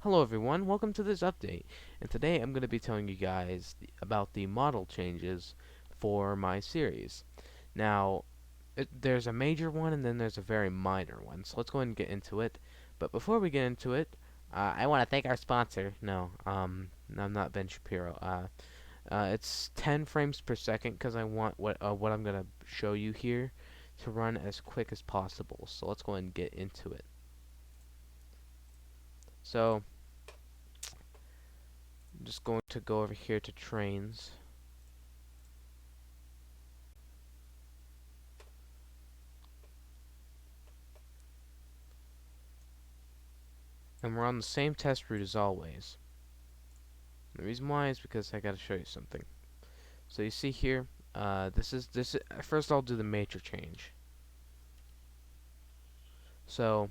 Hello everyone, welcome to this update, and today I'm going to be telling you guys about the model changes for my series. Now, there's a major one and then there's a very minor one, so let's go ahead and get into it. But before we get into it, I want to thank our sponsor. No, I'm not Ben Shapiro. It's 10 frames per second because I want what I'm going to show you here to run as quick as possible. So let's go ahead and get into it. So, I'm just going to go over here to trains. And we're on the same test route as always. The reason why is because I gotta show you something. So you see here, first I'll do the major change. So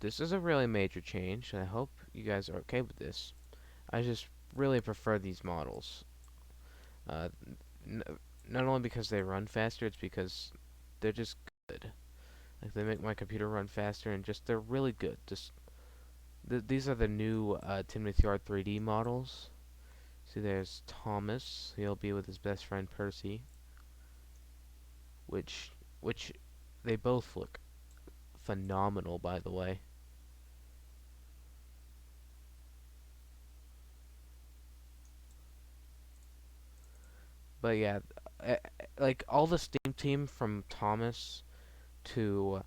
this is a really major change, and I hope you guys are okay with this. I just really prefer these models. Uh, n Not only because they run faster, it's because they're just good. Like they make my computer run faster, and just they're really good. These are the new NWR 3D models. See, there's Thomas. He'll be with his best friend Percy, which which they both look phenomenal, by the way. But yeah, uh, like all the Steam team from Thomas to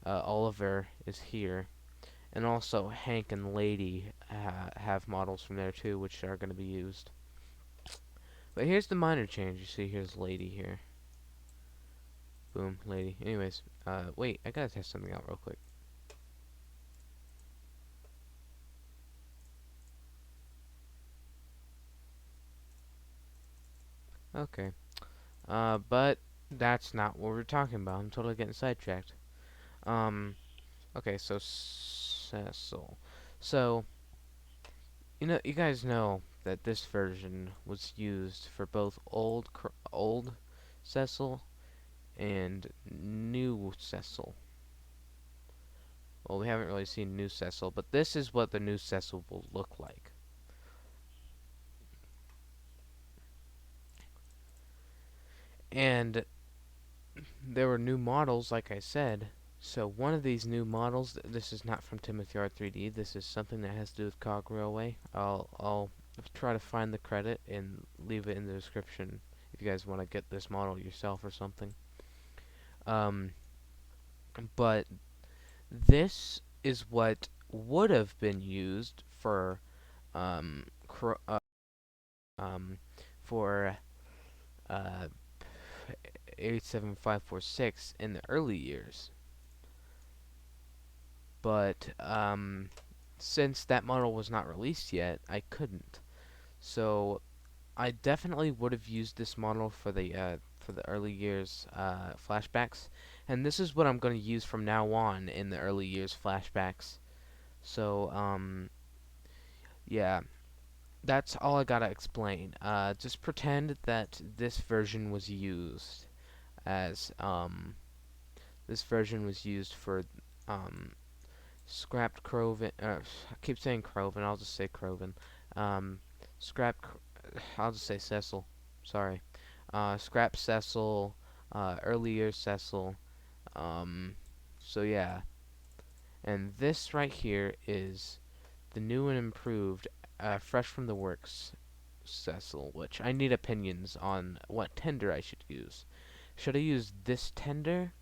Oliver is here, and also Hank and Lady have models from there too, which are going to be used. But here's the minor change. You see, here's Lady here. Boom, Lady. Anyways, wait, I gotta test something out real quick. Okay. But that's not what we're talking about. I'm totally getting sidetracked. Um, okay, so Cecil. So, you guys know that this version was used for both old Cecil and new Cecil. Well, we haven't really seen new Cecil, but this is what the new Cecil will look like. And there were new models, like I said. So one of these new models, this is not from Timothy R3D. This is something that has to do with Cog Railway. I'll try to find the credit and leave it in the description if you guys want to get this model yourself or something. Um, but this is what would have been used um, uh, um, for uh, 87546 in the early years. But since that model was not released yet, I couldn't. So I definitely would have used this model for the early years flashbacks, and this is what I'm going to use from now on in the early years flashbacks. So yeah, that's all I gotta explain. Just pretend that as this version was used for um scrapped Croven. I keep saying Croven. I'll just say Croven. Um, scrap. I'll just say Cecil. Sorry. Scrap Cecil. Earlier Cecil. Um, so yeah. And this right here is the new and improved, fresh from the works Cecil, which I need opinions on what tender I should use. Should I use this tender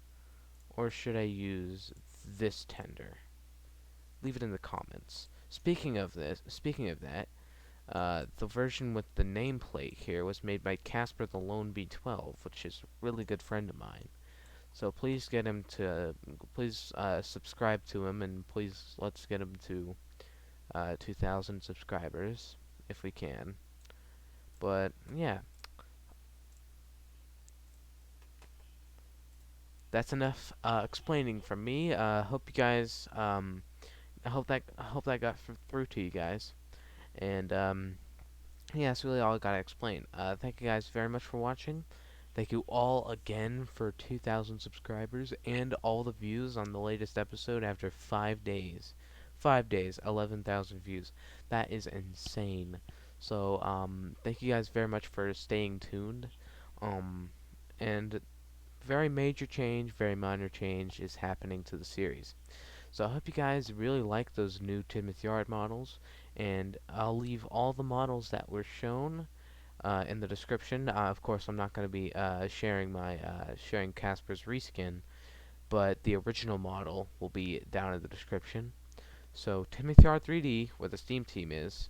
or should I use this tender? Leave it in the comments. Speaking of that, the version with the nameplate here was made by Casper the Lone B12, which is a really good friend of mine. So please get him to, please subscribe to him, and please let's get him to 2,000 subscribers if we can. But yeah, that's enough explaining from me. Hope you guys, I hope that got through to you guys. And yeah, that's really all I gotta explain. Thank you guys very much for watching, Thank you all again for 2,000 subscribers and all the views on the latest episode after 5 days. 5 days, 11,000 views. That is insane. So, thank you guys very much for staying tuned. Um, and very major change, very minor change is happening to the series. So I hope you guys really like those new Timothy Yard models, and I'll leave all the models that were shown in the description. Of course, I'm not going to be sharing Casper's reskin, but the original model will be down in the description. So Timothy R3D, where the Steam Team is,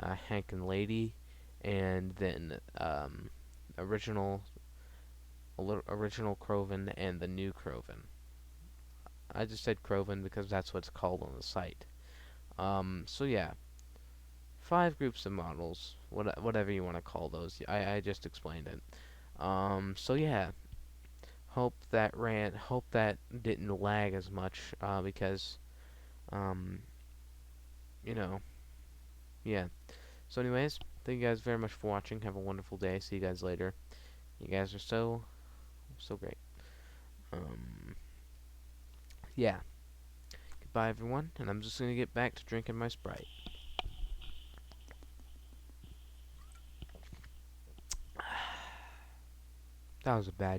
Hank and Lady, and then original original Croven and the new Croven. I just said Croven because that's what it's called on the site. So yeah, 5 groups of models, whatever you want to call those. I just explained it. So yeah, hope that didn't lag as much, because, um, you know, yeah. So anyways, thank you guys very much for watching. Have a wonderful day. See you guys later. You guys are so great. Um, yeah. Goodbye everyone, and I'm just gonna get back to drinking my Sprite. That was a bad